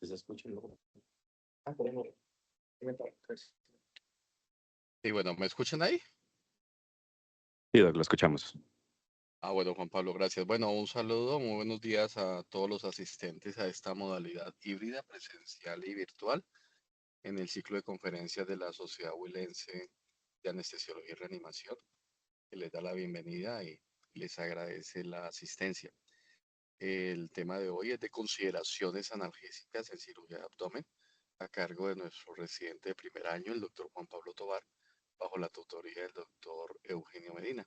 ¿Se escucha luego? Ah, por ahí, pues. Y bueno, ¿me escuchan ahí? Sí, Doc, lo escuchamos. Bueno, Juan Pablo, gracias. Bueno, un saludo, muy buenos días a todos los asistentes a esta modalidad híbrida, presencial y virtual en el ciclo de conferencias de la Sociedad Huilense de Anestesiología y Reanimación, que les da la bienvenida y les agradece la asistencia. El tema de hoy es de consideraciones analgésicas en cirugía de abdomen, a cargo de nuestro residente de primer año, el doctor Juan Pablo Tovar, bajo la tutoría del doctor Eugenio Medina.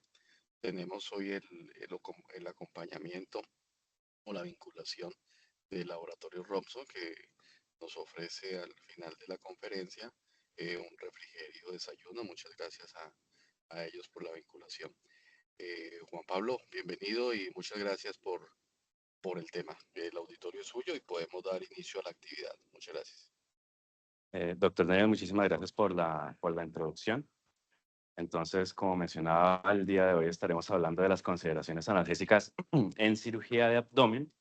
Tenemos hoy el acompañamiento o la vinculación del laboratorio Robson, que nos ofrece al final de la conferencia un refrigerio, desayuno. Muchas gracias a ellos por la vinculación. Juan Pablo, bienvenido y muchas gracias por el tema. El auditorio es suyo y podemos dar inicio a la actividad. Muchas gracias. Doctor Daniel, muchísimas gracias por la introducción. Entonces, como mencionaba, el día de hoy estaremos hablando de las consideraciones analgésicas en cirugía de abdomen.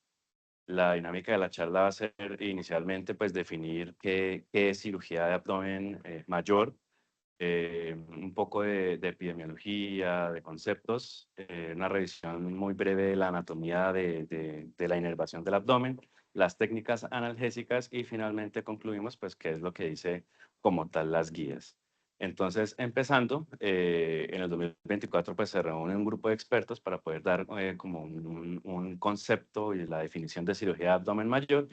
La dinámica de la charla va a ser inicialmente pues definir qué es cirugía de abdomen mayor, un poco de epidemiología, de conceptos, una revisión muy breve de la anatomía de la inervación del abdomen, las técnicas analgésicas y finalmente concluimos pues qué es lo que dice como tal las guías. Entonces, empezando, en el 2024 pues se reúne un grupo de expertos para poder dar como un concepto y la definición de cirugía de abdomen mayor,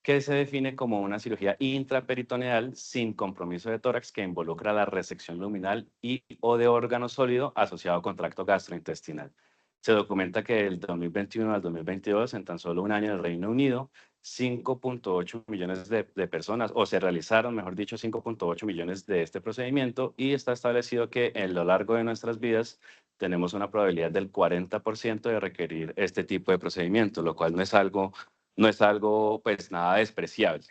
que se define como una cirugía intraperitoneal sin compromiso de tórax que involucra la resección luminal y o de órgano sólido asociado con tracto gastrointestinal. Se documenta que del 2021 al 2022, en tan solo un año en el Reino Unido, 5.8 millones de personas, o se realizaron, mejor dicho, 5.8 millones de este procedimiento, y está establecido que en lo largo de nuestras vidas tenemos una probabilidad del 40% de requerir este tipo de procedimiento, lo cual no es algo pues nada despreciable.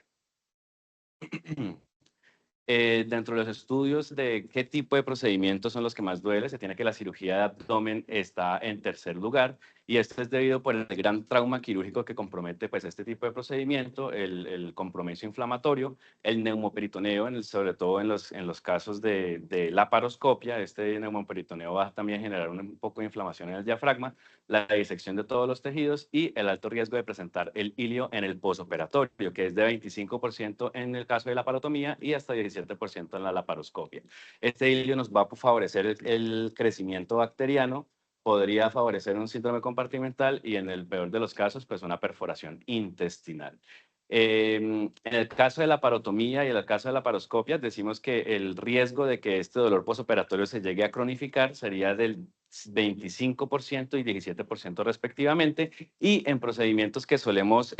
Dentro de los estudios de qué tipo de procedimientos son los que más duele, se tiene que la cirugía de abdomen está en tercer lugar, y esto es debido por el gran trauma quirúrgico que compromete pues este tipo de procedimiento, el compromiso inflamatorio, el neumoperitoneo, sobre todo en los casos de laparoscopia. Este neumoperitoneo va a también generar un poco de inflamación en el diafragma, la disección de todos los tejidos y el alto riesgo de presentar el hilio en el posoperatorio, que es de 25% en el caso de la parotomía y hasta 17% en la laparoscopia. Este hilio nos va a favorecer el crecimiento bacteriano, podría favorecer un síndrome compartimental y en el peor de los casos, pues una perforación intestinal. En el caso de la parotomía y en el caso de la paroscopia, decimos que el riesgo de que este dolor posoperatorio se llegue a cronificar sería del 25% y 17% respectivamente, y en procedimientos que solemos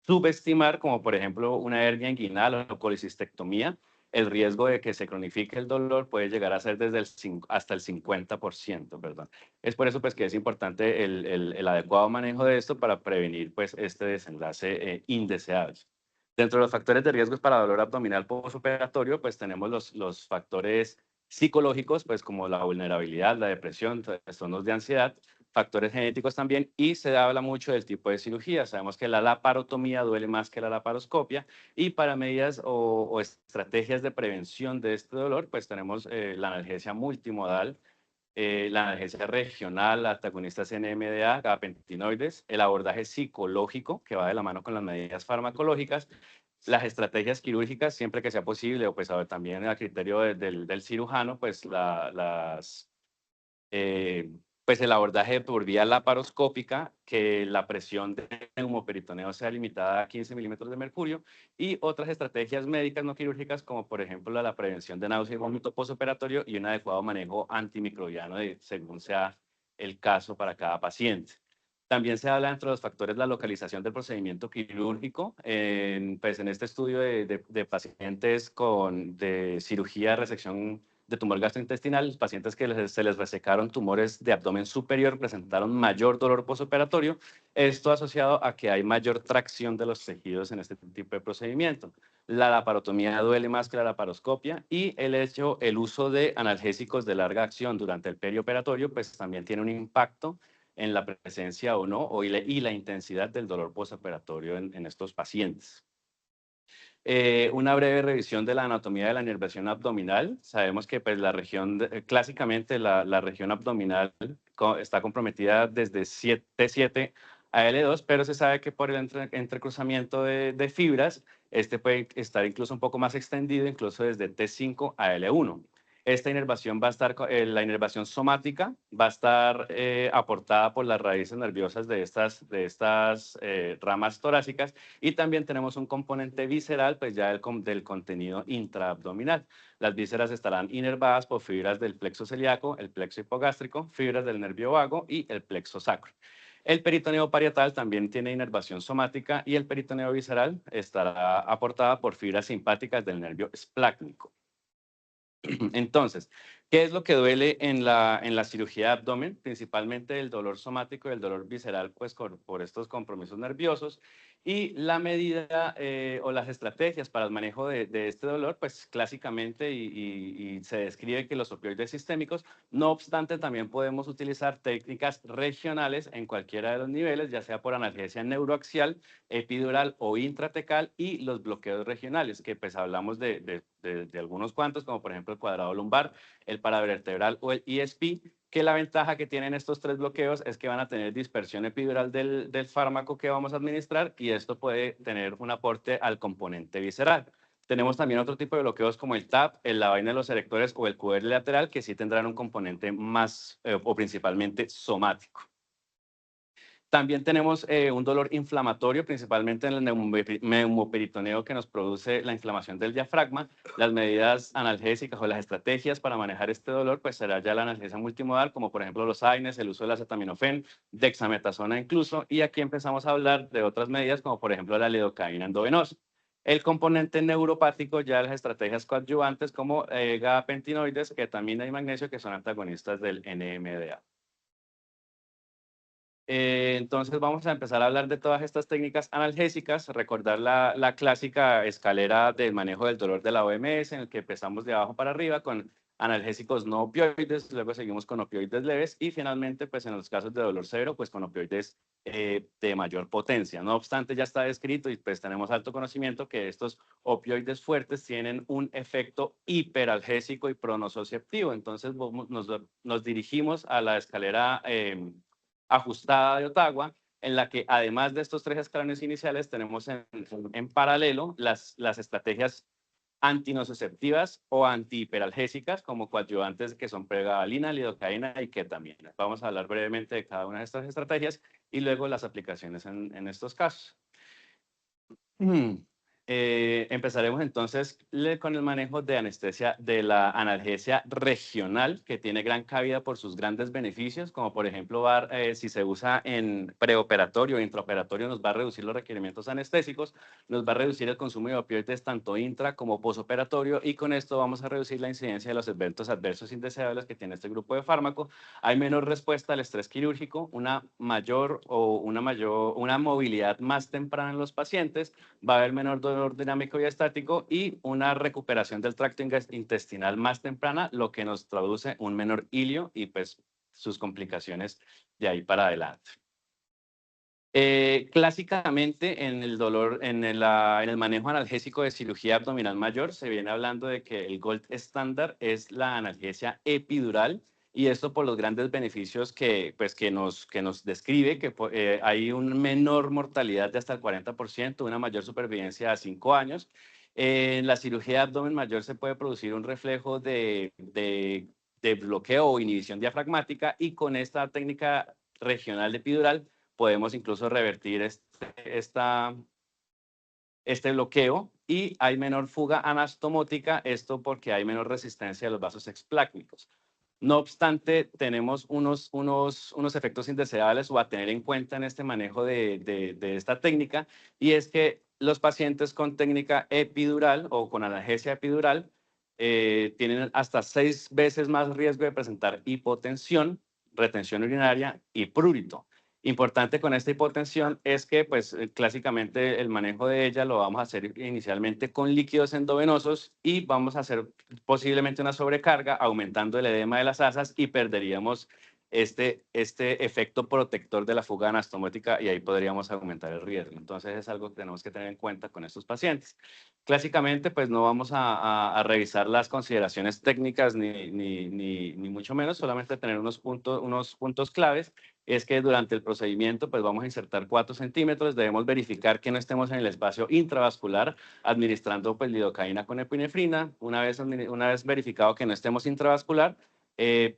subestimar, como por ejemplo una hernia inguinal o colicistectomía, el riesgo de que se cronifique el dolor puede llegar a ser hasta el 50%, perdón. Es por eso pues, que es importante el adecuado manejo de esto para prevenir pues, este desenlace indeseable. Dentro de los factores de riesgos para dolor abdominal postoperatorio, pues tenemos los factores psicológicos, pues como la vulnerabilidad, la depresión, trastornos de ansiedad, factores genéticos también, y se habla mucho del tipo de cirugía. Sabemos que la laparotomía duele más que la laparoscopia, y para medidas o estrategias de prevención de este dolor, pues tenemos la analgesia multimodal, la analgesia regional, antagonistas NMDA, gabapentinoides, el abordaje psicológico, que va de la mano con las medidas farmacológicas, las estrategias quirúrgicas, siempre que sea posible, o pues a ver, también a criterio del cirujano, pues eh, pues el abordaje por vía laparoscópica, que la presión de neumoperitoneo sea limitada a 15 milímetros de mercurio, y otras estrategias médicas no quirúrgicas, como por ejemplo la prevención de náusea y vómito postoperatorio y un adecuado manejo antimicrobiano según sea el caso para cada paciente. También se habla entre los factores la localización del procedimiento quirúrgico. Pues en este estudio de pacientes de cirugía de resección de tumor gastrointestinal, los pacientes que se les resecaron tumores de abdomen superior presentaron mayor dolor postoperatorio, esto asociado a que hay mayor tracción de los tejidos en este tipo de procedimiento. La laparotomía duele más que la laparoscopia, y el uso de analgésicos de larga acción durante el perioperatorio pues también tiene un impacto en la presencia o no y la intensidad del dolor postoperatorio en estos pacientes. Una breve revisión de la anatomía de la inervación abdominal. Sabemos que pues, la región, clásicamente la región abdominal está comprometida desde T7 a L2, pero se sabe que por el entrecruzamiento de fibras, este puede estar incluso un poco más extendido, incluso desde T5 a L1. Esta inervación va a estar, la inervación somática va a estar aportada por las raíces nerviosas de estas ramas torácicas, y también tenemos un componente visceral, pues ya del contenido intraabdominal. Las vísceras estarán inervadas por fibras del plexo celíaco, el plexo hipogástrico, fibras del nervio vago y el plexo sacro. El peritoneo parietal también tiene inervación somática, y el peritoneo visceral estará aportada por fibras simpáticas del nervio esplácnico. Entonces, ¿qué es lo que duele en la cirugía de abdomen? Principalmente el dolor somático y el dolor visceral, pues por estos compromisos nerviosos. Y la medida o las estrategias para el manejo de este dolor, pues clásicamente y se describe que los opioides sistémicos. No obstante, también podemos utilizar técnicas regionales en cualquiera de los niveles, ya sea por analgesia neuroaxial, epidural o intratecal, y los bloqueos regionales, que pues hablamos de algunos cuantos, como por ejemplo el cuadrado lumbar, el paravertebral o el ESP, que la ventaja que tienen estos tres bloqueos es que van a tener dispersión epidural del fármaco que vamos a administrar, y esto puede tener un aporte al componente visceral. Tenemos también otro tipo de bloqueos como el TAP, la vaina de los erectores o el QR lateral, que sí tendrán un componente más o principalmente somático. También tenemos un dolor inflamatorio, principalmente en el neumoperitoneo, que nos produce la inflamación del diafragma. Las medidas analgésicas o las estrategias para manejar este dolor, pues será ya la analgesia multimodal, como por ejemplo los AINES, el uso del acetaminofén, dexametasona incluso, y aquí empezamos a hablar de otras medidas, como por ejemplo la lidocaína endovenosa. El componente neuropático, ya las estrategias coadyuvantes como gabapentinoides, ketamina y magnesio, que son antagonistas del NMDA. Entonces vamos a empezar a hablar de todas estas técnicas analgésicas, recordar la clásica escalera del manejo del dolor de la OMS, en el que empezamos de abajo para arriba con analgésicos no opioides, luego seguimos con opioides leves, y finalmente, pues en los casos de dolor severo, pues con opioides de mayor potencia. No obstante, ya está descrito y pues tenemos alto conocimiento que estos opioides fuertes tienen un efecto hiperalgésico y pronosociceptivo. Entonces nos dirigimos a la escalera ajustada de Ottawa, en la que además de estos tres escalones iniciales tenemos en paralelo las estrategias antinociceptivas o antihiperalgésicas, como coadyuvantes, que son pregabalina, lidocaína y ketamina. Vamos a hablar brevemente de cada una de estas estrategias y luego las aplicaciones en estos casos. Empezaremos entonces con el manejo de anestesia, de la analgesia regional, que tiene gran cabida por sus grandes beneficios, como por ejemplo, si se usa en preoperatorio o intraoperatorio, nos va a reducir los requerimientos anestésicos, nos va a reducir el consumo de opioides tanto intra como posoperatorio, y con esto vamos a reducir la incidencia de los eventos adversos indeseables que tiene este grupo de fármaco. Hay menor respuesta al estrés quirúrgico, una movilidad más temprana en los pacientes, va a haber menor dolor dinámico y estático y una recuperación del tracto intestinal más temprana, lo que nos traduce un menor hilio y pues sus complicaciones de ahí para adelante. Clásicamente en el dolor, en el manejo analgésico de cirugía abdominal mayor, se viene hablando de que el gold estándar es la analgesia epidural, y esto por los grandes beneficios que nos describe, que hay una menor mortalidad de hasta el 40%, una mayor supervivencia a 5 años. En la cirugía de abdomen mayor se puede producir un reflejo de bloqueo o inhibición diafragmática, y con esta técnica regional de epidural podemos incluso revertir este bloqueo, y hay menor fuga anastomótica, esto porque hay menor resistencia a los vasos explácnicos. No obstante, tenemos unos efectos indeseables o a tener en cuenta en este manejo de esta técnica, y es que los pacientes con técnica epidural o con analgesia epidural tienen hasta 6 veces más riesgo de presentar hipotensión, retención urinaria y prurito. Importante con esta hipotensión es que, pues, clásicamente el manejo de ella lo vamos a hacer inicialmente con líquidos endovenosos, y vamos a hacer posiblemente una sobrecarga, aumentando el edema de las asas, y perderíamos este efecto protector de la fuga anastomótica, y ahí podríamos aumentar el riesgo. Entonces es algo que tenemos que tener en cuenta con estos pacientes. Clásicamente, pues no vamos a revisar las consideraciones técnicas ni mucho menos, solamente tener unos puntos claves. Es que durante el procedimiento, pues vamos a insertar 4 centímetros, debemos verificar que no estemos en el espacio intravascular administrando pues lidocaína con epinefrina. Una vez verificado que no estemos intravascular,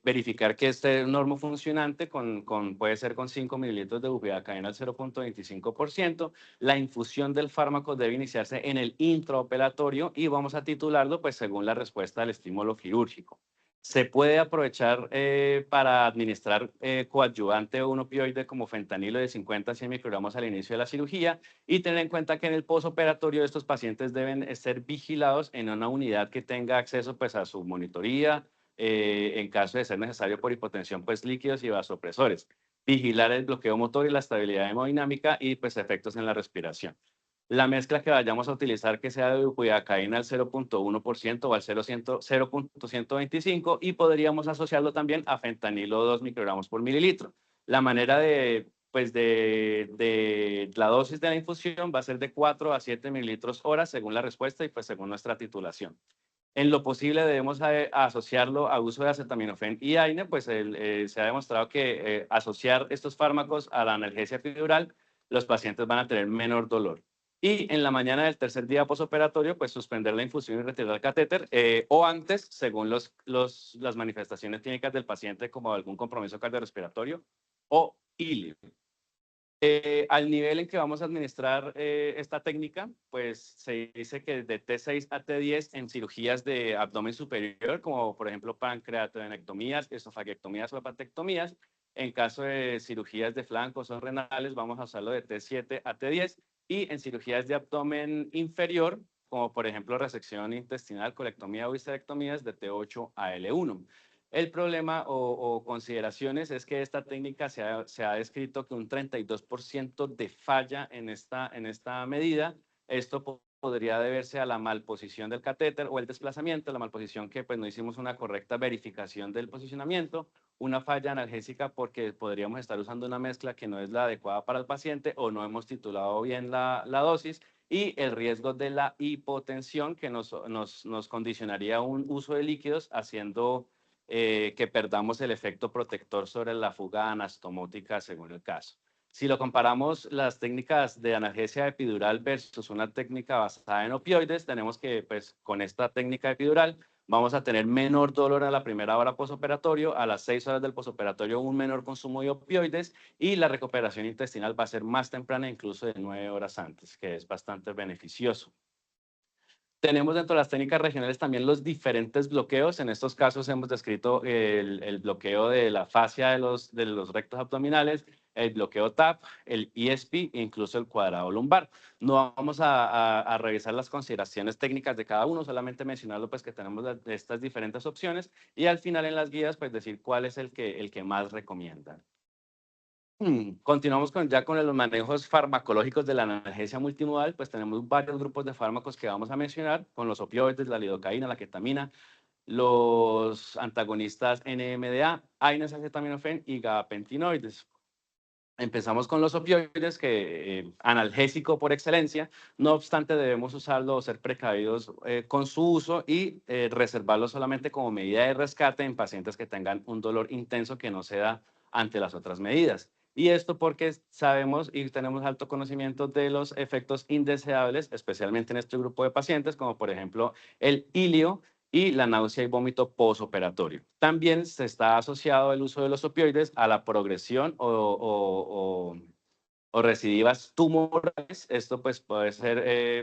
verificar que esté normofuncionante puede ser con 5 mililitros de bupivacaína al 0,25%. La infusión del fármaco debe iniciarse en el intraoperatorio y vamos a titularlo pues según la respuesta del estímulo quirúrgico. Se puede aprovechar para administrar coadyuvante o un opioide como fentanilo de 50 a 100 microgramos al inicio de la cirugía y tener en cuenta que en el posoperatorio estos pacientes deben ser vigilados en una unidad que tenga acceso pues a su monitoría, en caso de ser necesario por hipotensión pues líquidos y vasopresores. Vigilar el bloqueo motor y la estabilidad hemodinámica y pues efectos en la respiración. La mezcla que vayamos a utilizar que sea de bupivacaína al 0,1% o al 0,125 y podríamos asociarlo también a fentanilo 2 microgramos por mililitro. La manera de la dosis de la infusión va a ser de 4 a 7 mililitros hora según la respuesta y pues según nuestra titulación. En lo posible debemos asociarlo a uso de acetaminofén y AINE, pues se ha demostrado que asociar estos fármacos a la analgesia epidural, los pacientes van a tener menor dolor. Y en la mañana del tercer día posoperatorio, pues suspender la infusión y retirar el catéter, o antes, según las manifestaciones clínicas del paciente, como algún compromiso cardiorrespiratorio o ILI. Al nivel en que vamos a administrar esta técnica, pues se dice que de T6 a T10 en cirugías de abdomen superior, como por ejemplo pancreatodenectomías, esofagiectomías o hepatectomías. En caso de cirugías de flancos o renales, vamos a usarlo de T7 a T10. Y en cirugías de abdomen inferior, como por ejemplo resección intestinal, colectomía o histerectomías, de T8 a L1. El problema o consideraciones es que esta técnica se ha descrito que un 32% de falla en esta medida. Esto podría deberse a la malposición del catéter o el desplazamiento, la malposición que pues no hicimos una correcta verificación del posicionamiento, una falla analgésica porque podríamos estar usando una mezcla que no es la adecuada para el paciente o no hemos titulado bien la dosis y el riesgo de la hipotensión que nos condicionaría a un uso de líquidos haciendo que perdamos el efecto protector sobre la fuga anastomótica según el caso. Si lo comparamos las técnicas de analgesia epidural versus una técnica basada en opioides, tenemos que pues con esta técnica epidural vamos a tener menor dolor a la primera hora posoperatorio, a las 6 horas del posoperatorio un menor consumo de opioides y la recuperación intestinal va a ser más temprana, incluso de 9 horas antes, que es bastante beneficioso. Tenemos dentro de las técnicas regionales también los diferentes bloqueos. En estos casos hemos descrito el bloqueo de la fascia de los rectos abdominales, el bloqueo TAP, el ESP e incluso el cuadrado lumbar. No vamos a revisar las consideraciones técnicas de cada uno, solamente mencionarlo pues que tenemos estas diferentes opciones y al final en las guías pues decir cuál es el que más recomiendan. Continuamos ya con los manejos farmacológicos de la analgesia multimodal, pues tenemos varios grupos de fármacos que vamos a mencionar, con los opioides, la lidocaína, la ketamina, los antagonistas NMDA, AINES, acetaminofén y gabapentinoides. Empezamos con los opioides, que analgésico por excelencia, no obstante debemos usarlo o ser precavidos con su uso y reservarlo solamente como medida de rescate en pacientes que tengan un dolor intenso que no se da ante las otras medidas. Y esto porque sabemos y tenemos alto conocimiento de los efectos indeseables, especialmente en este grupo de pacientes, como por ejemplo el ilio, y la náusea y vómito posoperatorio. También se está asociado el uso de los opioides a la progresión o recidivas tumorales. Esto pues puede ser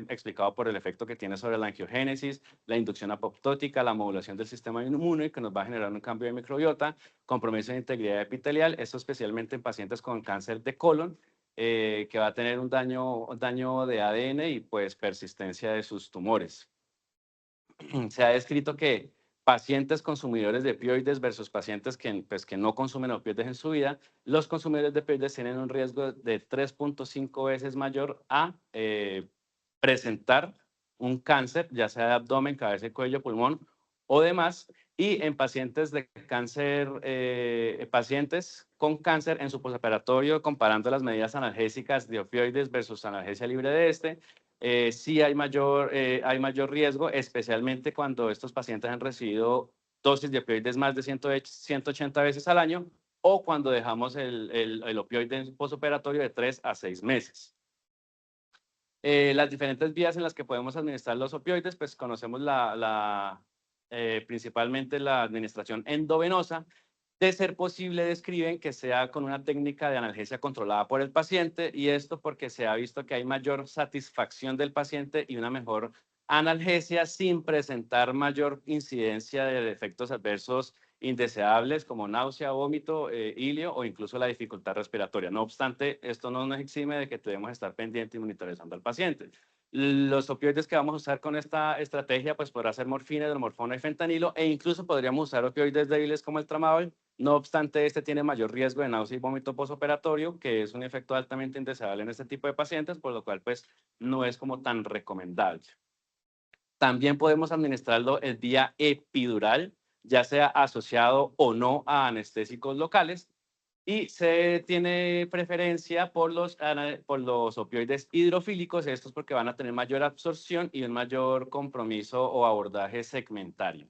explicado por el efecto que tiene sobre la angiogénesis, la inducción apoptótica, la modulación del sistema inmune que nos va a generar un cambio de microbiota, compromiso de integridad epitelial, esto especialmente en pacientes con cáncer de colon, que va a tener un daño de ADN y pues persistencia de sus tumores. Se ha descrito que pacientes consumidores de opioides versus pacientes que no consumen opioides en su vida, los consumidores de opioides tienen un riesgo de 3.5 veces mayor a presentar un cáncer, ya sea de abdomen, cabeza, cuello, pulmón o demás, y en pacientes de cáncer, pacientes con cáncer en su posoperatorio, comparando las medidas analgésicas de opioides versus analgesia libre de este, sí hay mayor riesgo, especialmente cuando estos pacientes han recibido dosis de opioides más de 180 veces al año o cuando dejamos el opioide en posoperatorio de 3 a 6 meses. Las diferentes vías en las que podemos administrar los opioides, pues conocemos principalmente la administración endovenosa. De ser posible, describen que sea con una técnica de analgesia controlada por el paciente, y esto porque se ha visto que hay mayor satisfacción del paciente y una mejor analgesia sin presentar mayor incidencia de efectos adversos indeseables como náusea, vómito, ilio o incluso la dificultad respiratoria. No obstante, esto no nos exime de que debemos estar pendientes y monitorizando al paciente. Los opioides que vamos a usar con esta estrategia pues podrá ser morfina, hidromorfona y fentanilo, e incluso podríamos usar opioides débiles como el tramadol. No obstante, este tiene mayor riesgo de náusea y vómito posoperatorio, que es un efecto altamente indeseable en este tipo de pacientes, por lo cual pues no es como tan recomendable. También podemos administrarlo el vía epidural, ya sea asociado o no a anestésicos locales, y se tiene preferencia por los opioides hidrofílicos, estos porque van a tener mayor absorción y un mayor compromiso o abordaje segmentario.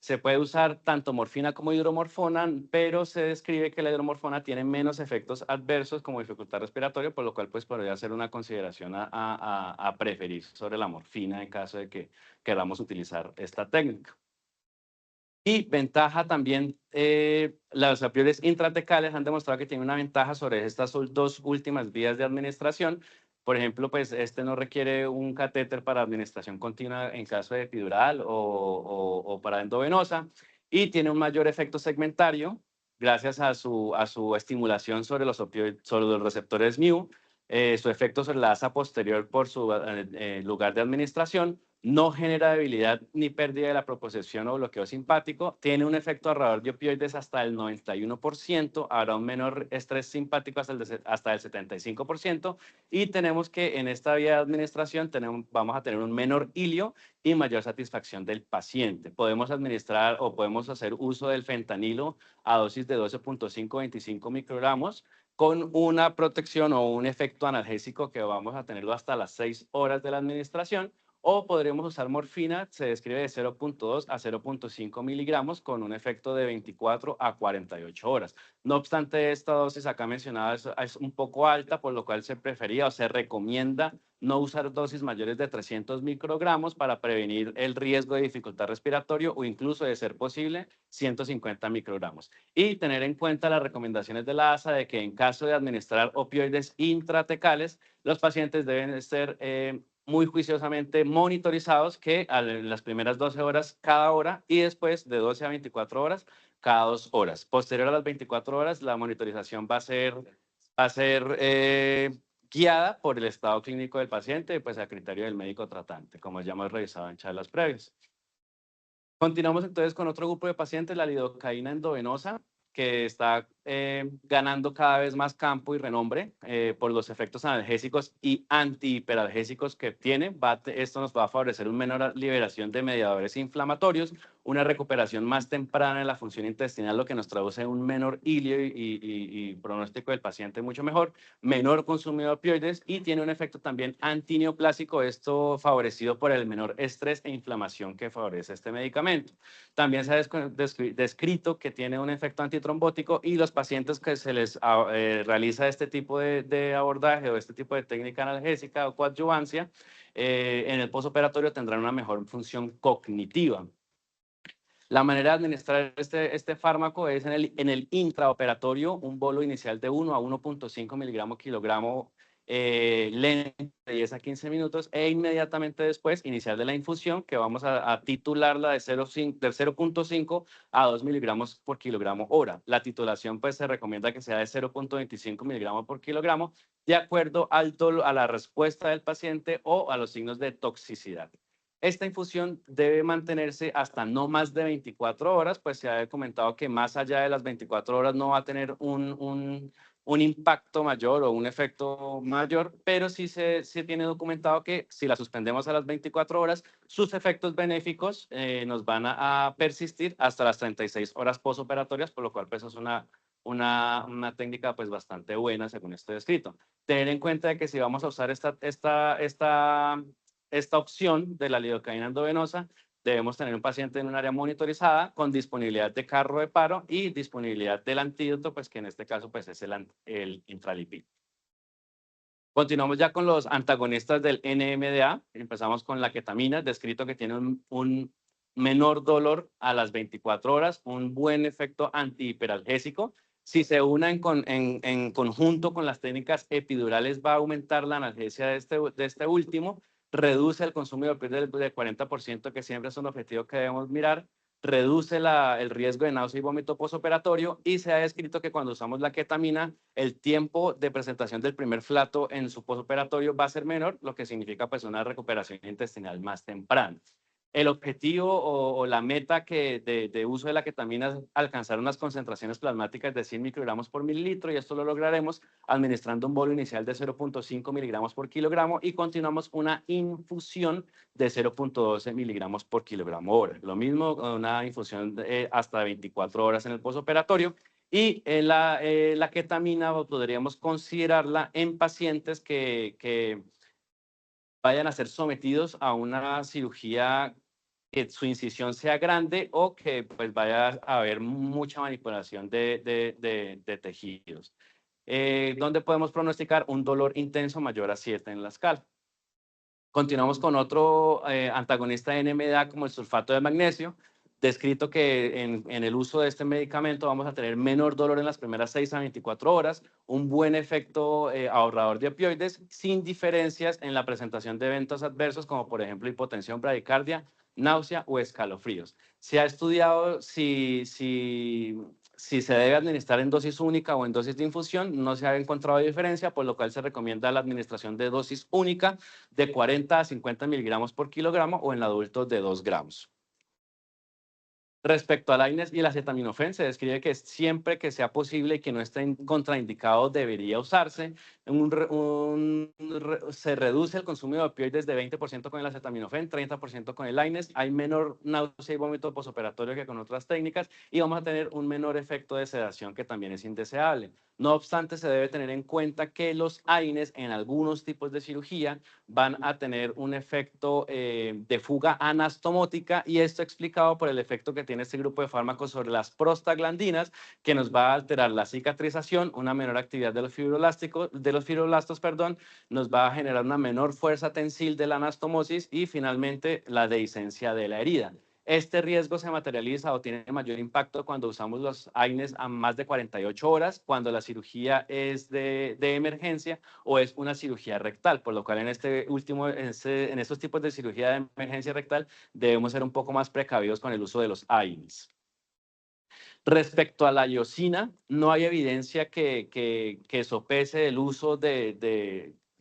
Se puede usar tanto morfina como hidromorfona, pero se describe que la hidromorfona tiene menos efectos adversos como dificultad respiratoria, por lo cual pues podría ser una consideración a preferir sobre la morfina en caso de que queramos utilizar esta técnica. Y ventaja también, los opioides intratecales han demostrado que tienen una ventaja sobre estas dos últimas vías de administración. Por ejemplo, pues este no requiere un catéter para administración continua en caso de epidural o para endovenosa, y tiene un mayor efecto segmentario gracias a su estimulación sobre sobre los receptores mu, su efecto sobre la asa posterior por su lugar de administración. No genera debilidad ni pérdida de la propriocepción o bloqueo simpático, tiene un efecto ahorrador de opioides hasta el 91%, habrá un menor estrés simpático hasta el 75%, y tenemos que en esta vía de administración vamos a tener un menor hilio y mayor satisfacción del paciente. Podemos administrar o podemos hacer uso del fentanilo a dosis de 12.5-25 microgramos, con una protección o un efecto analgésico que vamos a tenerlo hasta las 6 horas de la administración. O podremos usar morfina, se describe de 0.2 a 0.5 miligramos con un efecto de 24 a 48 horas. No obstante, esta dosis acá mencionada es un poco alta, por lo cual se prefería o se recomienda no usar dosis mayores de 300 microgramos para prevenir el riesgo de dificultad respiratoria, o incluso, de ser posible, 150 microgramos. Y tener en cuenta las recomendaciones de la ASA de que en caso de administrar opioides intratecales, los pacientes deben ser muy juiciosamente monitorizados, que en las primeras 12 horas cada hora y después de 12 a 24 horas cada 2 horas. Posterior a las 24 horas, la monitorización va a ser guiada por el estado clínico del paciente, pues a criterio del médico tratante, como ya hemos revisado en charlas previas. Continuamos entonces con otro grupo de pacientes, la lidocaína endovenosa, que está ganando cada vez más campo y renombre por los efectos analgésicos y antihiperalgésicos que tiene. Esto nos va a favorecer una menor liberación de mediadores inflamatorios, una recuperación más temprana en la función intestinal, lo que nos traduce en un menor hilio y pronóstico del paciente mucho mejor, menor consumo de opioides, y tiene un efecto también antineoplásico, esto favorecido por el menor estrés e inflamación que favorece este medicamento. También se ha descrito que tiene un efecto antitrombótico, y los pacientes que se les realiza este tipo de abordaje o este tipo de técnica analgésica o coadyuvancia, en el posoperatorio tendrán una mejor función cognitiva. La manera de administrar este fármaco es en el intraoperatorio, un bolo inicial de 1 a 1.5 miligramos kilogramo lento de 10 a 15 minutos, e inmediatamente después iniciar de la infusión, que vamos a titularla de 0.5 a 2 miligramos por kilogramo hora. La titulación pues se recomienda que sea de 0.25 miligramos por kilogramo, de acuerdo a la respuesta del paciente o a los signos de toxicidad. Esta infusión debe mantenerse hasta no más de 24 horas, pues se ha comentado que más allá de las 24 horas no va a tener un impacto mayor o un efecto mayor, pero sí se tiene documentado que si la suspendemos a las 24 horas, sus efectos benéficos nos van a persistir hasta las 36 horas posoperatorias, por lo cual pues es una una técnica pues bastante buena según esto descrito. Tener en cuenta de que si vamos a usar esta opción de la lidocaína endovenosa, debemos tener un paciente en un área monitorizada con disponibilidad de carro de paro y disponibilidad del antídoto, pues que en este caso pues es el intralipid. Continuamos ya con los antagonistas del NMDA. Empezamos con la ketamina, descrito que tiene un menor dolor a las 24 horas, un buen efecto antihiperalgésico. Si se une en conjunto con las técnicas epidurales, va a aumentar la analgesia de este último, reduce el consumo de opioides del 40%, que siempre es un objetivo que debemos mirar, reduce el riesgo de náusea y vómito postoperatorio, y se ha descrito que cuando usamos la ketamina, el tiempo de presentación del primer flato en su postoperatorio va a ser menor, lo que significa pues una recuperación intestinal más temprana. El objetivo o la meta de uso de la ketamina es alcanzar unas concentraciones plasmáticas de 100 microgramos por mililitro, y esto lo lograremos administrando un bolo inicial de 0.5 miligramos por kilogramo y continuamos una infusión de 0.12 miligramos por kilogramo hora. Lo mismo, una infusión hasta 24 horas en el postoperatorio. Y la ketamina podríamos considerarla en pacientes que vayan a ser sometidos a una cirugía que su incisión sea grande o que pues vaya a haber mucha manipulación de tejidos. ¿Dónde podemos pronosticar un dolor intenso mayor a 7 en la escala? Continuamos con otro antagonista de NMDA como el sulfato de magnesio, descrito que en el uso de este medicamento vamos a tener menor dolor en las primeras 6 a 24 horas, un buen efecto ahorrador de opioides, sin diferencias en la presentación de eventos adversos como por ejemplo hipotensión, bradicardia, náusea o escalofríos. Se ha estudiado si se debe administrar en dosis única o en dosis de infusión, no se ha encontrado diferencia, por lo cual se recomienda la administración de dosis única de 40 a 50 miligramos por kilogramo o en adultos de 2 gramos. Respecto al AINES y el acetaminofén, se describe que siempre que sea posible y que no esté contraindicado debería usarse. Se reduce el consumo de opioides de 20% con el acetaminofén, 30% con el AINES. Hay menor náusea y vómito postoperatorio que con otras técnicas y vamos a tener un menor efecto de sedación que también es indeseable. No obstante, se debe tener en cuenta que los AINES en algunos tipos de cirugía van a tener un efecto de fuga anastomótica, y esto explicado por el efecto que tiene este grupo de fármacos sobre las prostaglandinas, que nos va a alterar la cicatrización, una menor actividad de los fibroblastos, nos va a generar una menor fuerza tensil de la anastomosis y finalmente la dehiscencia de la herida. Este riesgo se materializa o tiene mayor impacto cuando usamos los AINES a más de 48 horas, cuando la cirugía es de emergencia o es una cirugía rectal, por lo cual en estos tipos de cirugía de emergencia rectal debemos ser un poco más precavidos con el uso de los AINES. Respecto a la iosina, no hay evidencia que sopese el uso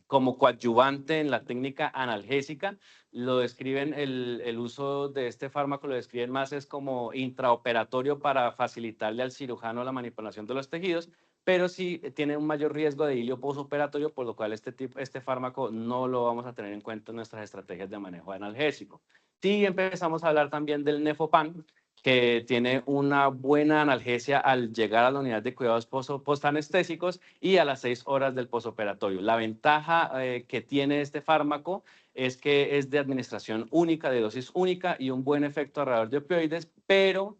como coadyuvante en la técnica analgésica. Lo describen, el uso de este fármaco lo describen más es como intraoperatorio para facilitarle al cirujano la manipulación de los tejidos, pero sí tiene un mayor riesgo de hilio postoperatorio, por lo cual este fármaco no lo vamos a tener en cuenta en nuestras estrategias de manejo analgésico. Sí, empezamos a hablar también del Nefopan, que tiene una buena analgesia al llegar a la unidad de cuidados postanestésicos y a las 6 horas del postoperatorio. La ventaja que tiene este fármaco es que es de administración única, de dosis única y un buen efecto alrededor de opioides, pero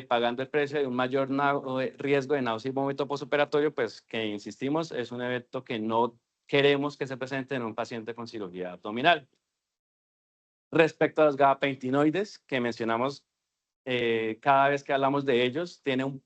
pagando el precio de un mayor riesgo de náusea y vómito postoperatorio, pues que insistimos, es un evento que no queremos que se presente en un paciente con cirugía abdominal. Respecto a los gabapentinoides que mencionamos, cada vez que hablamos de ellos, tiene un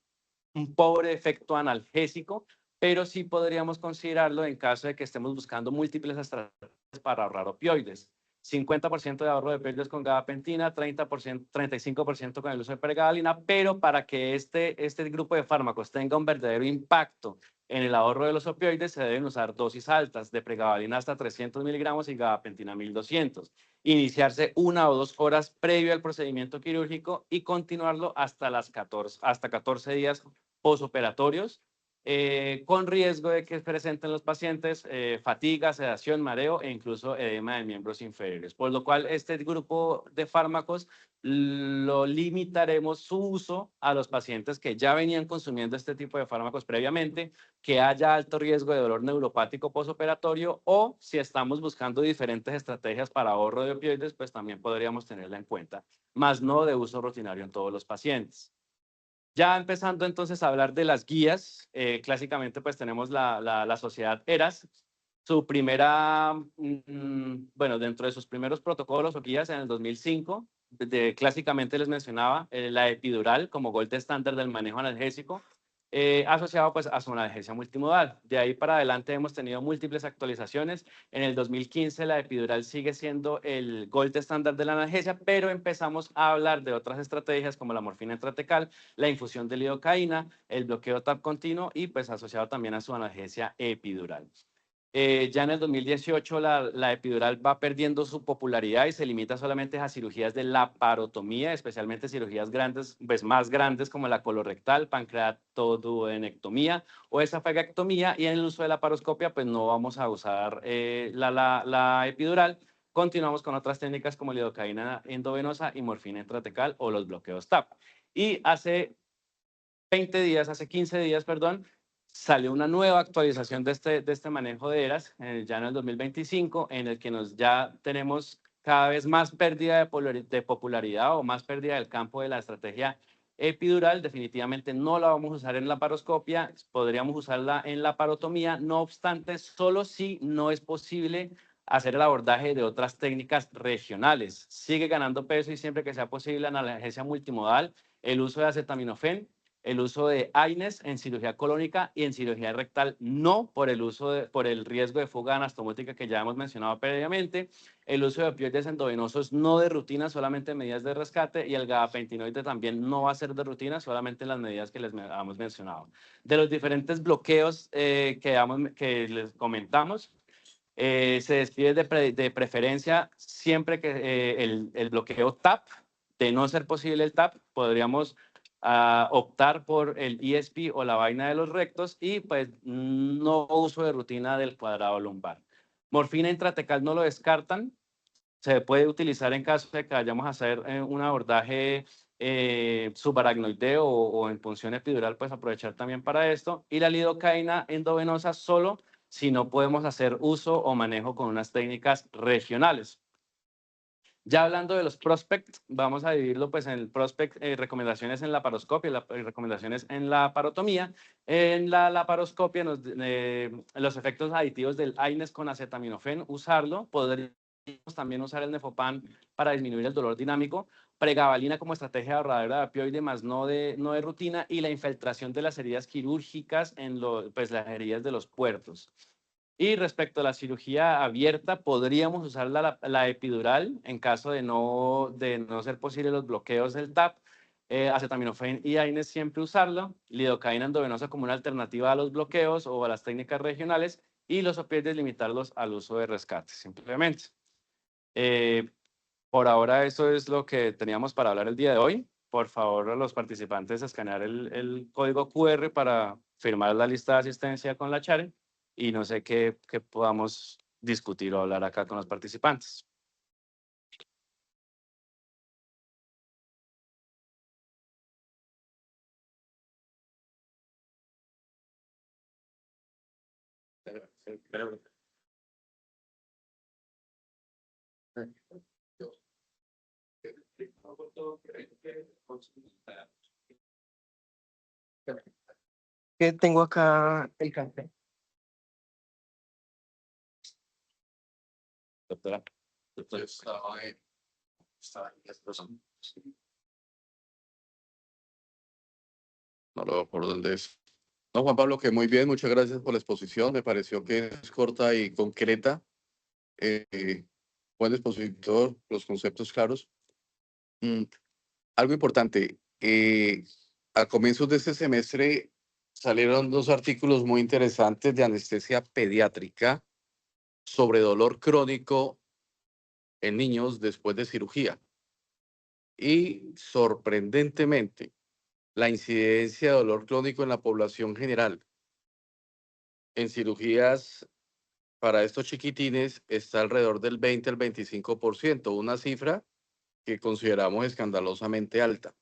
pobre efecto analgésico, pero sí podríamos considerarlo en caso de que estemos buscando múltiples estrategias para ahorrar opioides. 50% de ahorro de opioides con gabapentina, 35% con el uso de pregabalina, pero para que este grupo de fármacos tenga un verdadero impacto en el ahorro de los opioides, se deben usar dosis altas de pregabalina hasta 300 miligramos y gabapentina 1200. Iniciarse 1 o 2 horas previo al procedimiento quirúrgico y continuarlo hasta 14 días posoperatorios. con riesgo de que presenten los pacientes fatiga, sedación, mareo e incluso edema de miembros inferiores. Por lo cual, este grupo de fármacos lo limitaremos su uso a los pacientes que ya venían consumiendo este tipo de fármacos previamente, que haya alto riesgo de dolor neuropático postoperatorio, o si estamos buscando diferentes estrategias para ahorro de opioides, pues también podríamos tenerla en cuenta, más no de uso rutinario en todos los pacientes. Ya empezando entonces a hablar de las guías, clásicamente pues tenemos la sociedad ERAS. Su primera, bueno, dentro de sus primeros protocolos o guías en el 2005, clásicamente les mencionaba la epidural como gold estándar del manejo analgésico, asociado pues a su analgesia multimodal. De ahí para adelante hemos tenido múltiples actualizaciones. En el 2015 la epidural sigue siendo el gold estándar de la analgesia, pero empezamos a hablar de otras estrategias como la morfina intratecal, la infusión de lidocaína, el bloqueo TAP continuo y pues asociado también a su analgesia epidural. Ya en el 2018 la epidural va perdiendo su popularidad y se limita solamente a cirugías de laparotomía, especialmente cirugías grandes, pues más grandes como la colorectal, pancreatoduodenectomía o esofagectomía, y en el uso de la paroscopia pues no vamos a usar la epidural. Continuamos con otras técnicas como lidocaína endovenosa y morfina intratecal o los bloqueos TAP. Y hace 20 días, hace 15 días, perdón, salió una nueva actualización de este manejo de ERAS, ya en el 2025, en el que ya tenemos cada vez más pérdida de popularidad o más pérdida del campo de la estrategia epidural. Definitivamente no la vamos a usar en la paroscopia, podríamos usarla en la parotomía, no obstante, solo si no es posible hacer el abordaje de otras técnicas regionales. Sigue ganando peso y siempre que sea posible en la analgesia multimodal, el uso de acetaminofén, el uso de AINES en cirugía colónica y en cirugía rectal no, por el riesgo de fuga anastomótica que ya hemos mencionado previamente, el uso de opioides endovenosos no de rutina, solamente en medidas de rescate, y el gabapentinoide también no va a ser de rutina, solamente en las medidas que les hemos mencionado. De los diferentes bloqueos que les comentamos, se despide de preferencia siempre que el bloqueo TAP. De no ser posible el TAP, podríamos optar por el ESP o la vaina de los rectos y pues no uso de rutina del cuadrado lumbar. Morfina intratecal no lo descartan. Se puede utilizar en caso de que vayamos a hacer un abordaje subaracnoideo o en punción epidural, pues aprovechar también para esto. Y la lidocaína endovenosa solo si no podemos hacer uso o manejo con unas técnicas regionales. Ya hablando de los prospects, vamos a dividirlo pues en el prospect, recomendaciones en la paroscopia y recomendaciones en la parotomía. En la laparoscopia, los efectos aditivos del AINES con acetaminofén, usarlo. Podríamos también usar el Nefopan para disminuir el dolor dinámico, pregabalina como estrategia ahorradora de opioide, más no de rutina, y la infiltración de las heridas quirúrgicas en pues, las heridas de los puertos. Y respecto a la cirugía abierta, podríamos usar la epidural en caso de no ser posible los bloqueos del TAP, acetaminofén y AINES siempre usarlo, lidocaína endovenosa como una alternativa a los bloqueos o a las técnicas regionales, y los opioides limitarlos al uso de rescate, simplemente. Por ahora eso es lo que teníamos para hablar el día de hoy. Por favor, a los participantes escanear el código QR para firmar la lista de asistencia con la Chare, y no sé qué podamos discutir o hablar acá con los participantes. Que tengo acá el café. Doctora. No lo veo por dónde es. No, Juan Pablo, que muy bien, muchas gracias por la exposición. Me pareció que es corta y concreta. Buen expositor, los conceptos claros. Algo importante, a comienzos de este semestre salieron dos artículos muy interesantes de anestesia pediátrica sobre dolor crónico en niños después de cirugía. Y sorprendentemente, la incidencia de dolor crónico en la población general en cirugías para estos chiquitines está alrededor del 20 al 25%, una cifra que consideramos escandalosamente alta.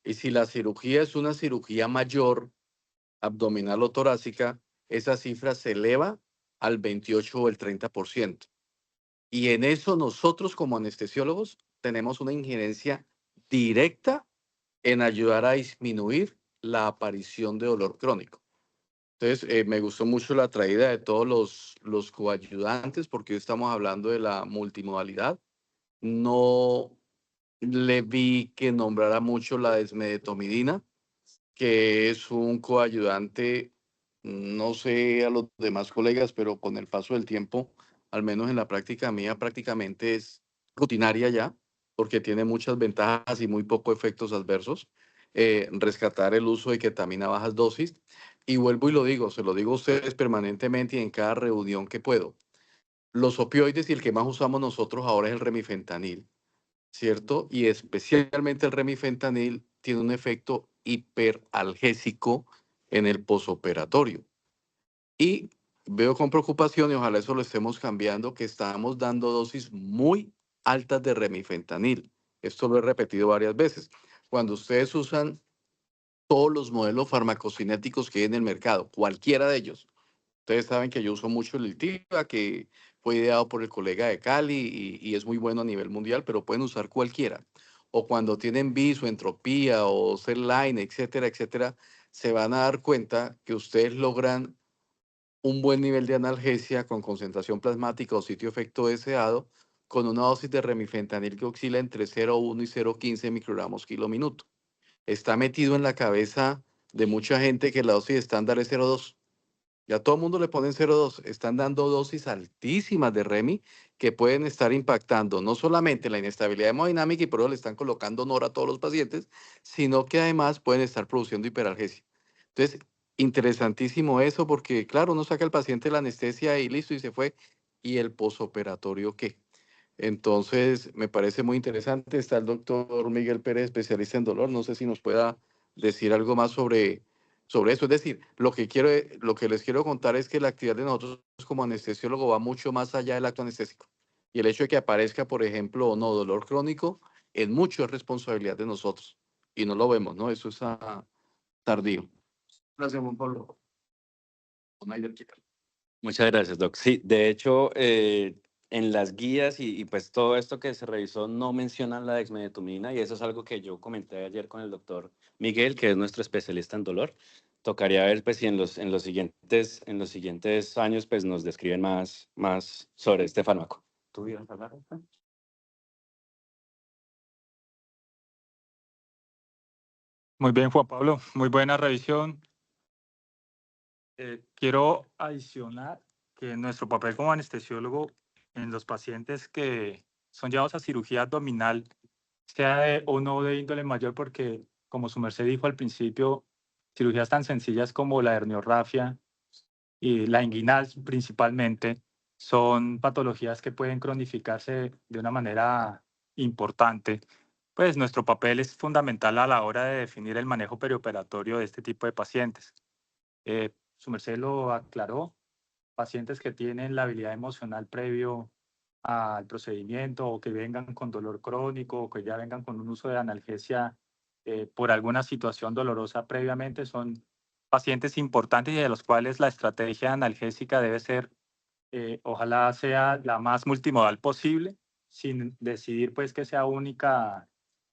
Y si la cirugía es una cirugía mayor, abdominal o torácica, esa cifra se eleva al 28 o el 30%. Y en eso nosotros como anestesiólogos tenemos una injerencia directa en ayudar a disminuir la aparición de dolor crónico. Entonces, me gustó mucho la traída de todos los coayudantes porque hoy estamos hablando de la multimodalidad. No le vi que nombrara mucho la desmedetomidina, que es un coayudante, no sé a los demás colegas, pero con el paso del tiempo, al menos en la práctica mía, prácticamente es rutinaria ya, porque tiene muchas ventajas y muy pocos efectos adversos. Rescatar el uso de ketamina a bajas dosis. Y vuelvo y lo digo, se lo digo a ustedes permanentemente y en cada reunión que puedo. Los opioides y el que más usamos nosotros ahora es el remifentanil, ¿cierto? Y especialmente el remifentanil tiene un efecto hiperalgésico en el posoperatorio. Y veo con preocupación, y ojalá eso lo estemos cambiando, que estamos dando dosis muy altas de remifentanil. Esto lo he repetido varias veces. Cuando ustedes usan todos los modelos farmacocinéticos que hay en el mercado, cualquiera de ellos, ustedes saben que yo uso mucho el Iltiva, que fue ideado por el colega de Cali y es muy bueno a nivel mundial, pero pueden usar cualquiera. O cuando tienen BIS o entropía o Cellline, etcétera, etcétera, se van a dar cuenta que ustedes logran un buen nivel de analgesia con concentración plasmática o sitio efecto deseado con una dosis de remifentanil que oscila entre 0,1 y 0,15 microgramos kilo minuto. Está metido en la cabeza de mucha gente que la dosis estándar es 0,2. Ya todo el mundo le ponen 0,2. Están dando dosis altísimas de Remi que pueden estar impactando no solamente la inestabilidad hemodinámica y por eso le están colocando NOR a todos los pacientes, sino que además pueden estar produciendo hiperalgesia. Entonces, interesantísimo eso porque, claro, uno saca al paciente la anestesia y listo y se fue. ¿Y el posoperatorio qué? Entonces, me parece muy interesante. Está el doctor Miguel Pérez, especialista en dolor. No sé si nos pueda decir algo más sobre eso. Es decir, lo que les quiero contar es que la actividad de nosotros como anestesiólogo va mucho más allá del acto anestésico. Y el hecho de que aparezca, por ejemplo, o no dolor crónico, en mucho es responsabilidad de nosotros. Y no lo vemos, ¿no? Eso es tardío. Gracias, Juan Pablo. Muchas gracias, Doc. Sí, de hecho, en las guías y pues todo esto que se revisó no mencionan la dexmedetomidina y eso es algo que yo comenté ayer con el doctor Miguel, que es nuestro especialista en dolor. Tocaría ver pues si en los siguientes años pues nos describen más sobre este fármaco. ¿Tú ibas a hablar? Muy bien, Juan Pablo, muy buena revisión. Quiero adicionar que nuestro papel como anestesiólogo en los pacientes que son llevados a cirugía abdominal, sea o no de índole mayor, porque como su merced dijo al principio, cirugías tan sencillas como la herniorrafia y la inguinal principalmente, son patologías que pueden cronificarse de una manera importante. Pues nuestro papel es fundamental a la hora de definir el manejo perioperatorio de este tipo de pacientes. Su merced lo aclaró, pacientes que tienen la habilidad emocional previo al procedimiento o que vengan con dolor crónico o que ya vengan con un uso de analgesia por alguna situación dolorosa previamente son pacientes importantes y de los cuales la estrategia analgésica debe ser, ojalá sea la más multimodal posible, sin decidir pues que sea única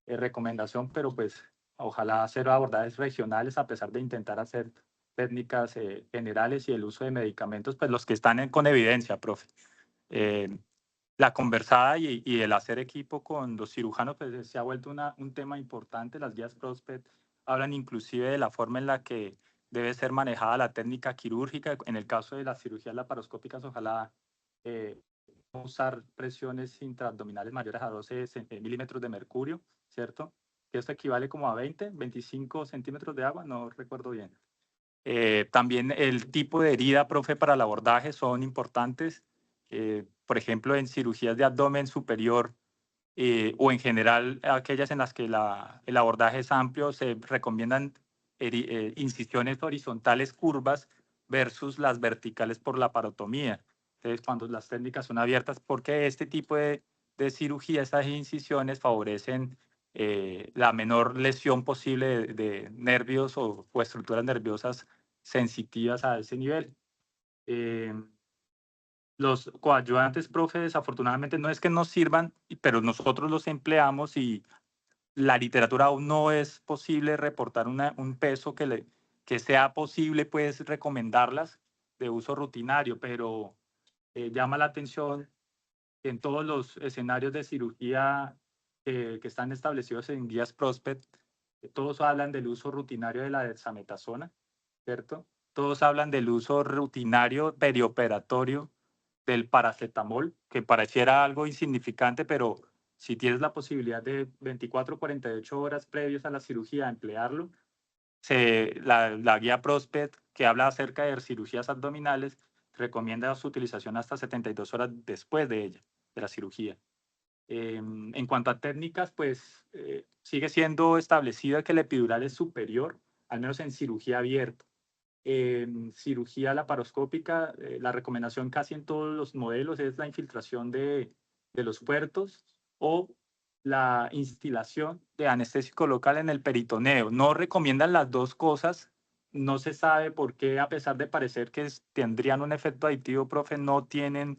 recomendación, pero pues ojalá hacer abordajes regionales a pesar de intentar hacer técnicas generales y el uso de medicamentos, pues los que están con evidencia, profe. Eh, la conversada y el hacer equipo con los cirujanos pues, se ha vuelto un tema importante. Las guías PROSPECT hablan inclusive de la forma en la que debe ser manejada la técnica quirúrgica. En el caso de las cirugías laparoscópicas, ojalá usar presiones intraabdominales mayores a 12 milímetros de mercurio, ¿cierto? Que esto equivale como a 25 centímetros de agua, no recuerdo bien. También el tipo de herida, profe, para el abordaje son importantes. Por ejemplo, en cirugías de abdomen superior o en general aquellas en las que el abordaje es amplio, se recomiendan incisiones horizontales curvas versus las verticales por la parotomía. Entonces, cuando las técnicas son abiertas, porque este tipo de cirugía, estas incisiones favorecen la menor lesión posible de nervios o estructuras nerviosas sensitivas a ese nivel. Los coadyuvantes, profe, desafortunadamente no es que nos sirvan, pero nosotros los empleamos y la literatura aún no es posible reportar un peso que sea posible pues recomendarlas de uso rutinario, pero llama la atención que en todos los escenarios de cirugía que están establecidos en guías Prospect, todos hablan del uso rutinario de la dexametasona, ¿cierto? Todos hablan del uso rutinario perioperatorio del paracetamol, que pareciera algo insignificante, pero si tienes la posibilidad de 24 o 48 horas previos a la cirugía emplearlo, la guía Prospect, que habla acerca de cirugías abdominales, recomienda su utilización hasta 72 horas después de ella, de la cirugía. En cuanto a técnicas, pues sigue siendo establecida que el epidural es superior, al menos en cirugía abierta. En cirugía laparoscópica, la recomendación casi en todos los modelos es la infiltración de los puertos o la instilación de anestésico local en el peritoneo. No recomiendan las dos cosas. No se sabe por qué, a pesar de parecer que tendrían un efecto aditivo, profe, no tienen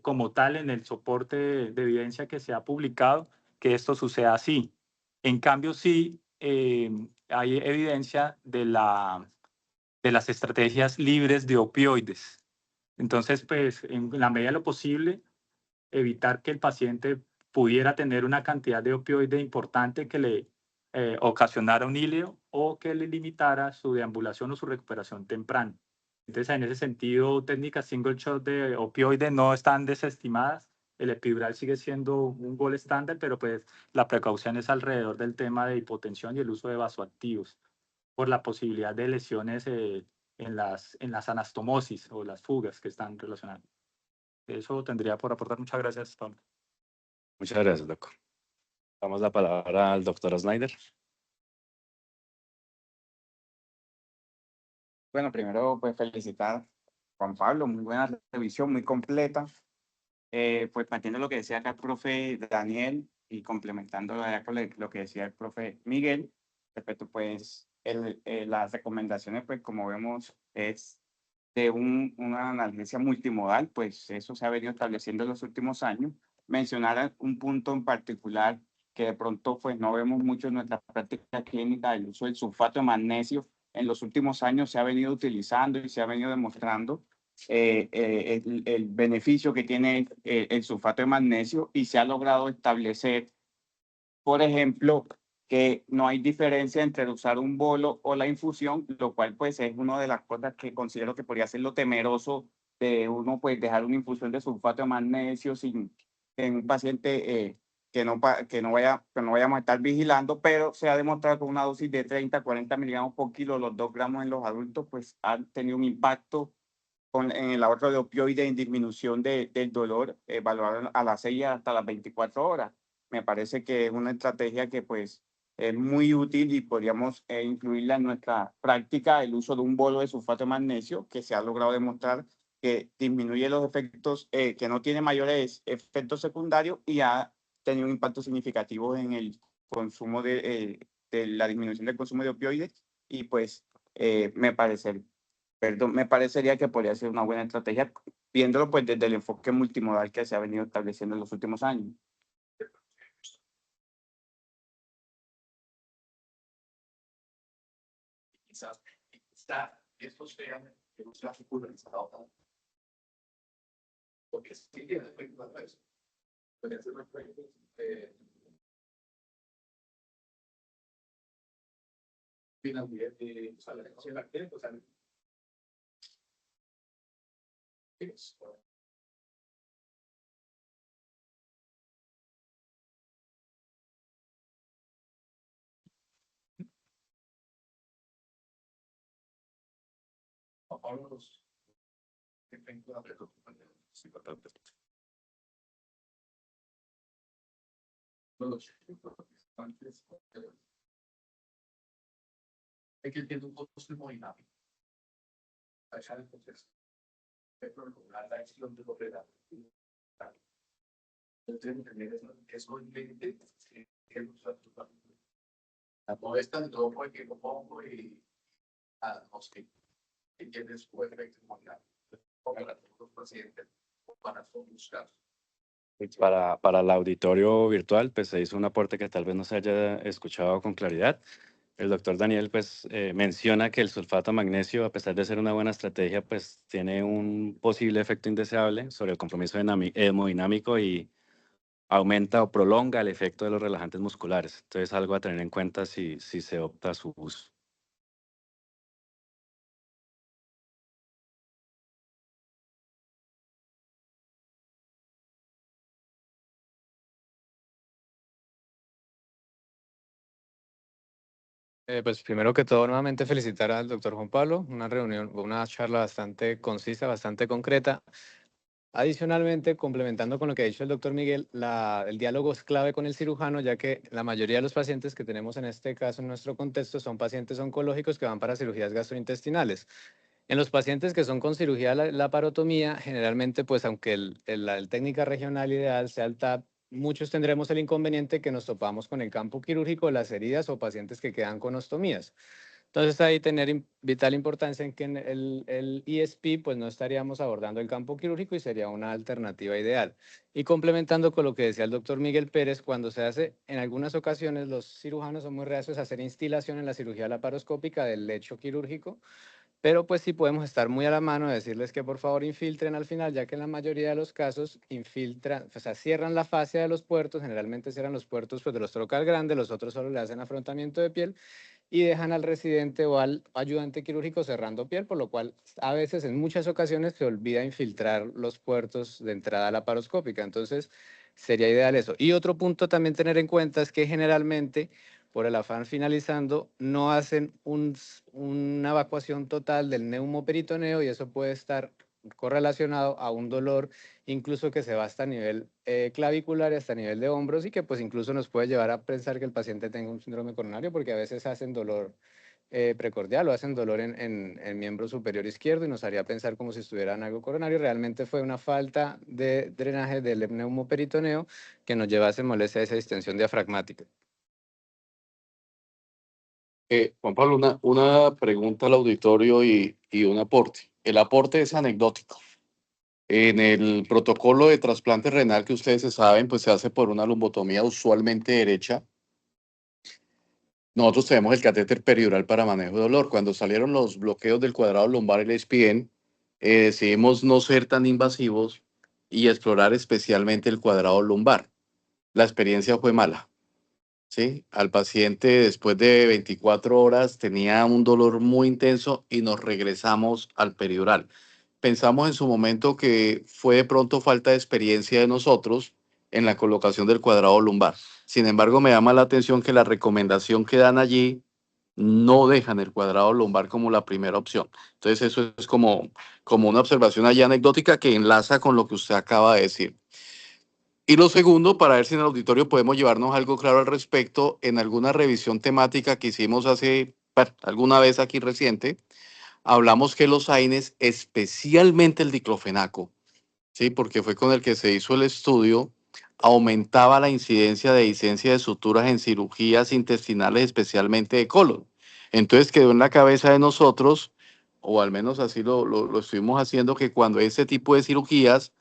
como tal en el soporte de evidencia que se ha publicado que esto suceda así. En cambio, sí hay evidencia de las estrategias libres de opioides. Entonces, pues, en la medida de lo posible, evitar que el paciente pudiera tener una cantidad de opioide importante que le ocasionara un ileo o que le limitara su deambulación o su recuperación temprana. Entonces, en ese sentido, técnicas single shot de opioide no están desestimadas. El epidural sigue siendo un gol estándar, pero pues la precaución es alrededor del tema de hipotensión y el uso de vasoactivos por la posibilidad de lesiones en las anastomosis o las fugas que están relacionadas. Eso tendría por aportar. Muchas gracias, Tom. Muchas gracias, doctor. Damos la palabra al doctor Snyder. Bueno, primero, pues felicitar a Juan Pablo, muy buena revisión, muy completa. Pues partiendo de lo que decía acá el profe Daniel y complementando con lo que decía el profe Miguel, respecto pues las recomendaciones, pues como vemos, es de una analgesia multimodal, pues eso se ha venido estableciendo en los últimos años. Mencionar un punto en particular que de pronto pues no vemos mucho en nuestra práctica clínica, el uso del sulfato de magnesio. En los últimos años se ha venido utilizando y se ha venido demostrando el beneficio que tiene el sulfato de magnesio y se ha logrado establecer, por ejemplo, que no hay diferencia entre usar un bolo o la infusión, lo cual pues es una de las cosas que considero que podría ser lo temeroso de uno pues dejar una infusión de sulfato de magnesio sin en un paciente que no vayamos a estar vigilando, pero se ha demostrado que una dosis de 30 a 40 miligramos por kilo, los 2 gramos en los adultos, pues han tenido un impacto en el ahorro de opioides en disminución del dolor, evaluado a las 6 hasta las 24 horas. Me parece que es una estrategia que pues es muy útil y podríamos incluirla en nuestra práctica, el uso de un bolo de sulfato de magnesio, que se ha logrado demostrar que disminuye los efectos, que no tiene mayores efectos secundarios y ha tenido un impacto significativo en el consumo de la disminución del consumo de opioides y pues me parecería que podría ser una buena estrategia, viéndolo pues desde el enfoque multimodal que se ha venido estableciendo en los últimos años. Quizás esto sea que no sea popularizado, porque sí tiene efecto a eso. Puede ser efectos finalmente de la relación bacteriana, o sea, los efectos es que tiene un costo hemodinámico. allá el proceso. Pero la acción de operar. Entonces, es muy evidente que la modesta de todo porque lo pongo y no sé, que tiene su efecto inmediato. Para todos los pacientes, para todos los casos. Para el auditorio virtual, pues se hizo un aporte que tal vez no se haya escuchado con claridad. El doctor Daniel pues menciona que el sulfato de magnesio, a pesar de ser una buena estrategia, pues tiene un posible efecto indeseable sobre el compromiso hemodinámico y aumenta o prolonga el efecto de los relajantes musculares. Entonces, algo a tener en cuenta si se opta a su uso. Pues primero que todo, nuevamente felicitar al doctor Juan Pablo, una reunión, una charla bastante concisa, bastante concreta. Adicionalmente, complementando con lo que ha dicho el doctor Miguel, el diálogo es clave con el cirujano, ya que la mayoría de los pacientes que tenemos en este caso, en nuestro contexto, son pacientes oncológicos que van para cirugías gastrointestinales. En los pacientes que son con cirugía laparotomía, generalmente, pues aunque la técnica regional ideal sea el TAP, muchos tendremos el inconveniente que nos topamos con el campo quirúrgico, las heridas o pacientes que quedan con ostomías. Entonces ahí tener vital importancia en que en el ESP pues no estaríamos abordando el campo quirúrgico y sería una alternativa ideal. Y complementando con lo que decía el doctor Miguel Pérez, cuando se hace, en algunas ocasiones los cirujanos son muy reacios a hacer instilación en la cirugía laparoscópica del lecho quirúrgico, pero pues sí podemos estar muy a la mano de decirles que por favor infiltren al final, ya que en la mayoría de los casos infiltran, o sea, cierran la fascia de los puertos, generalmente cierran los puertos pues, de los trocar grandes, los otros solo le hacen afrontamiento de piel y dejan al residente o al ayudante quirúrgico cerrando piel, por lo cual a veces en muchas ocasiones se olvida infiltrar los puertos de entrada laparoscópica. Entonces sería ideal eso. Y otro punto también tener en cuenta es que generalmente por el afán finalizando, no hacen una evacuación total del neumoperitoneo y eso puede estar correlacionado a un dolor incluso que se va hasta nivel clavicular y hasta nivel de hombros y que pues incluso nos puede llevar a pensar que el paciente tenga un síndrome coronario porque a veces hacen dolor precordial o hacen dolor en el miembro superior izquierdo y nos haría pensar como si estuvieran algo coronario. Realmente fue una falta de drenaje del neumoperitoneo que nos llevase molestia a esa distensión diafragmática. Juan Pablo, una pregunta al auditorio y un aporte. El aporte es anecdótico. En el protocolo de trasplante renal que ustedes se saben, pues se hace por una lumbotomía usualmente derecha. Nosotros tenemos el catéter peridural para manejo de dolor. Cuando salieron los bloqueos del cuadrado lumbar y el SPN, decidimos no ser tan invasivos y explorar especialmente el cuadrado lumbar. La experiencia fue mala. ¿Sí? Al paciente después de 24 horas tenía un dolor muy intenso y nos regresamos al peridural. Pensamos en su momento que fue de pronto falta de experiencia de nosotros en la colocación del cuadrado lumbar. Sin embargo, me llama la atención que la recomendación que dan allí no dejan el cuadrado lumbar como la primera opción. Entonces, eso es como una observación allí anecdótica que enlaza con lo que usted acaba de decir. Y lo segundo, para ver si en el auditorio podemos llevarnos algo claro al respecto, en alguna revisión temática que hicimos alguna vez aquí reciente, hablamos que los AINES, especialmente el diclofenaco, ¿sí? Porque fue con el que se hizo el estudio, aumentaba la incidencia de disencia de suturas en cirugías intestinales, especialmente de colon. Entonces quedó en la cabeza de nosotros, o al menos así lo estuvimos haciendo, que cuando ese tipo de cirugías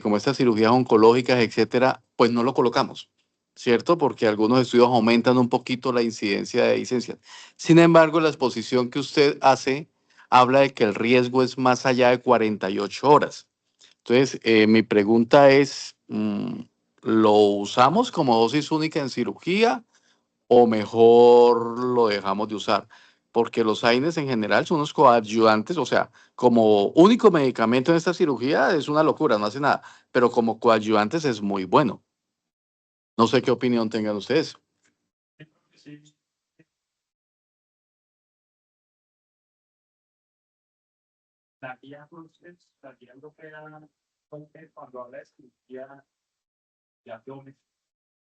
como estas cirugías oncológicas, etcétera, pues no lo colocamos, ¿cierto? Porque algunos estudios aumentan un poquito la incidencia de licencias. Sin embargo, la exposición que usted hace habla de que el riesgo es más allá de 48 horas. Entonces, mi pregunta es, ¿lo usamos como dosis única en cirugía o mejor lo dejamos de usar? Porque los AINES en general son unos coadyuvantes, o sea, como único medicamento en esta cirugía es una locura, no hace nada, pero como coadyuvantes es muy bueno. No sé qué opinión tengan ustedes. Sí, la guía Brussels, la guía europea, cuando habla de cirugía de abdomen,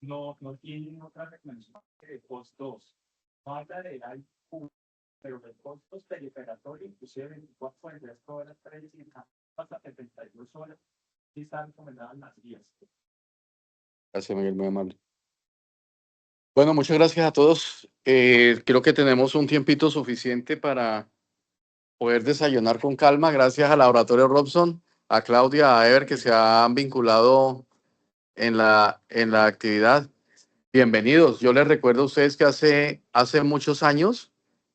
no tiene otra recomendación que post 2. No habla de pero los costos perioperatorios, inclusive 24 horas, 3 y hasta 72 horas, sí están recomendadas las guías. Gracias, Miguel, muy amable. Bueno, muchas gracias a todos. Creo que tenemos un tiempito suficiente para poder desayunar con calma. Gracias al Laboratorio Robson, a Claudia, a Ever, que se han vinculado en la actividad. Bienvenidos. Yo les recuerdo a ustedes que hace muchos años,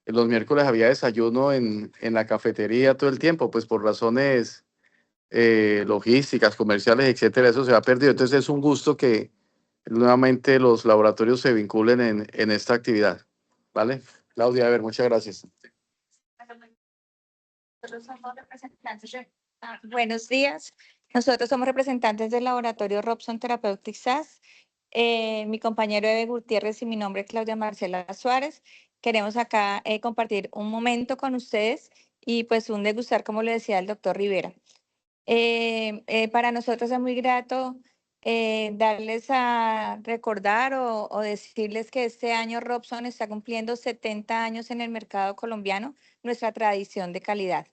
los miércoles había desayuno en la cafetería todo el tiempo, pues por razones logísticas, comerciales, etcétera, eso se ha perdido. Entonces es un gusto que nuevamente los laboratorios se vinculen en esta actividad. ¿Vale? Claudia, a ver, muchas gracias. Nosotros somos representantes buenos días. Nosotros somos representantes del laboratorio Robson Therapeutic SAS. Mi compañero Eve Gutiérrez y mi nombre es Claudia Marcela Suárez. Queremos acá compartir un momento con ustedes y pues un degustar, como le decía el doctor Rivera. Para nosotros es muy grato darles a recordar o decirles que este año Robson está cumpliendo 70 años en el mercado colombiano, nuestra tradición de calidad.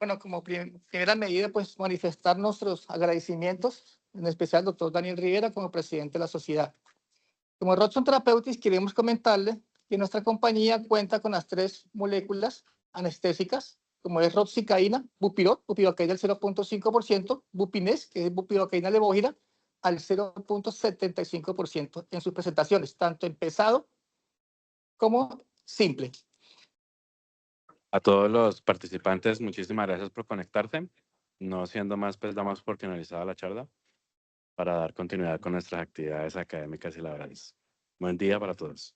Bueno, como primera medida, pues manifestar nuestros agradecimientos, en especial al doctor Daniel Rivera como presidente de la sociedad. Como Robson Therapeutics, queremos comentarle que nuestra compañía cuenta con las 3 moléculas anestésicas, como es roxicaína, bupirot, bupivacaína al 0.5%, bupines, que es bupivacaína levógira, al 0.75% en sus presentaciones, tanto en pesado como simple. A todos los participantes, muchísimas gracias por conectarse. No siendo más, pues damos por finalizada la charla para dar continuidad con nuestras actividades académicas y laborales. Buen día para todos.